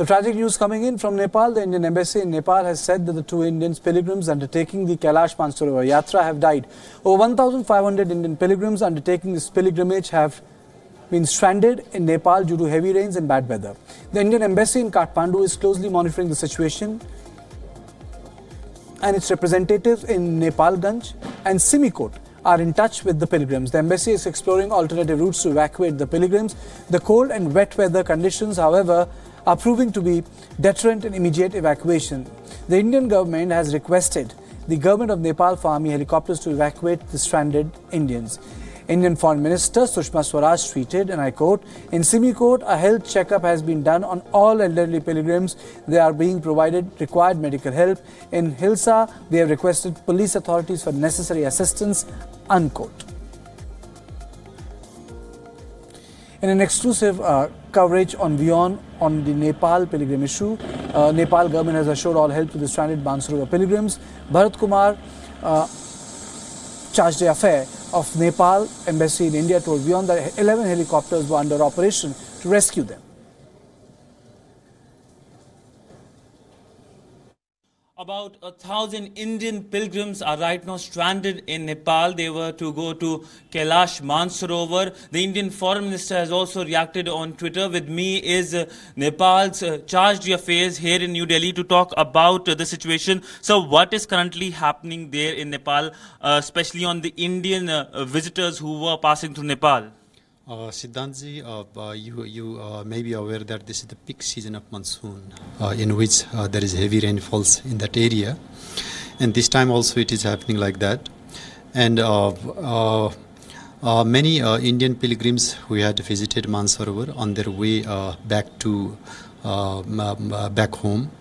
The tragic news coming in from Nepal. The Indian embassy in Nepal has said that the 2 Indian pilgrims undertaking the Kailash Mansarovar Yatra have died. Over 1,500 Indian pilgrims undertaking this pilgrimage have been stranded in Nepal due to heavy rains and bad weather. The Indian embassy in Kathmandu is closely monitoring the situation, and its representatives in Nepalganj and Simikot are in touch with the pilgrims. The embassy is exploring alternative routes to evacuate the pilgrims. The cold and wet weather conditions, however, are proving to be deterrent in immediate evacuation. The Indian government has requested the government of Nepal for army helicopters to evacuate the stranded Indians. Indian Foreign Minister Sushma Swaraj tweeted, and I quote, "In Simikot, a health checkup has been done on all elderly pilgrims. They are being provided required medical help. In Hilsa, they have requested police authorities for necessary assistance," unquote. In an exclusive coverage on WION on the Nepal pilgrim issue, Nepal government has assured all help to the stranded Mansarovar pilgrims. Bharat Kumar, charge d'affaires of Nepal embassy in India, told WION that 11 helicopters were under operation to rescue them. About 1,000 Indian pilgrims are right now stranded in Nepal. They were to go to Kailash Mansarovar. The Indian Foreign Minister has also reacted on Twitter. With me is Nepal's charge d'affaires here in New Delhi to talk about the situation. So what is currently happening there in Nepal, especially on the Indian visitors who were passing through Nepal? Siddhantji, you may be aware that this is the peak season of monsoon, in which there is heavy rainfalls in that area, and this time also it is happening like that. And many Indian pilgrims who had visited Mansarovar on their way back home,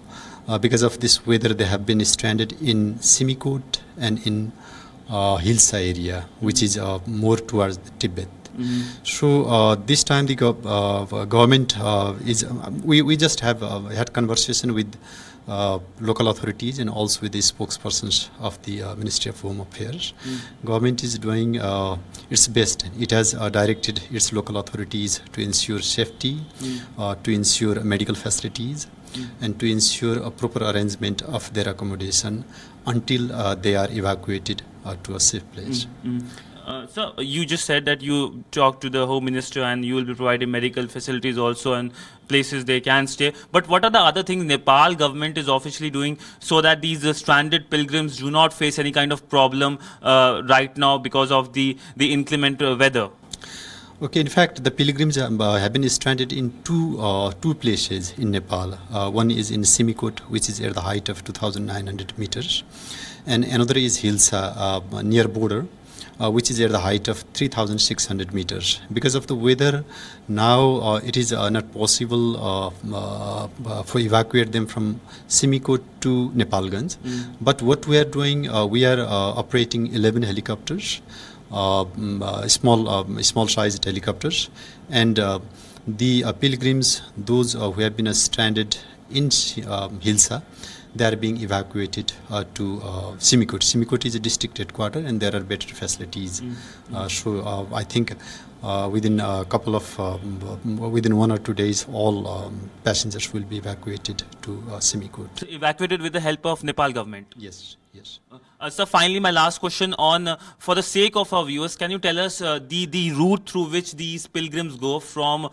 because of this weather, they have been stranded in Simikot and in Hilsa area, which is more towards Tibet. So this time the government we just have had conversation with local authorities and also with the spokespersons of the Ministry of Home Affairs. Government is doing its best. It has directed its local authorities to ensure safety, to ensure medical facilities, and to ensure a proper arrangement of their accommodation until they are evacuated to a safe place. So you just said that you talked to the Home Minister and you will be providing medical facilities also and places they can stay. But what are the other things Nepal government is officially doing so that these stranded pilgrims do not face any kind of problem right now because of the inclement weather? Okay, in fact, the pilgrims have been stranded in two places in Nepal. One is in Simikot, which is at the height of 2,900 meters, and another is Hilsa, near border, which is at the height of 3,600 meters. Because of the weather, now it is not possible for evacuate them from Simikot to Nepalganj. But what we are doing, we are operating 11 helicopters, small sized helicopters, and the pilgrims, those who have been stranded in Hilsa, they are being evacuated to Simikot. Simikot is a district headquarters, and there are better facilities. So I think within a couple of within 1 or 2 days, all passengers will be evacuated to Simikot. So evacuated with the help of Nepal government? Yes, yes. So finally, my last question on, for the sake of our viewers, can you tell us the route through which these pilgrims go from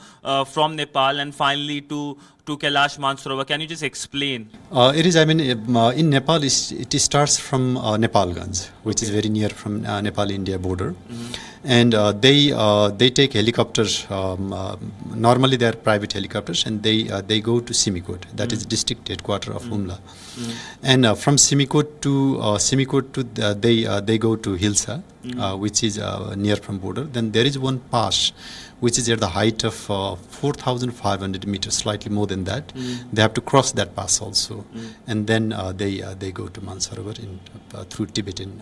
Nepal and finally to Kailash Mansarovar? Can you just explain? It is, I mean, in Nepal, it starts from Nepalganj, which is very near from Nepal-India border. And they take helicopters. Normally, they are private helicopters, and they go to Simikot, that is district headquarters of Humla. And from Simikot to they go to Hilsa, which is near from border. Then there is one pass, which is at the height of 4,500 meters, slightly more than that. They have to cross that pass also, and then they go to Mansarovar through Tibetan.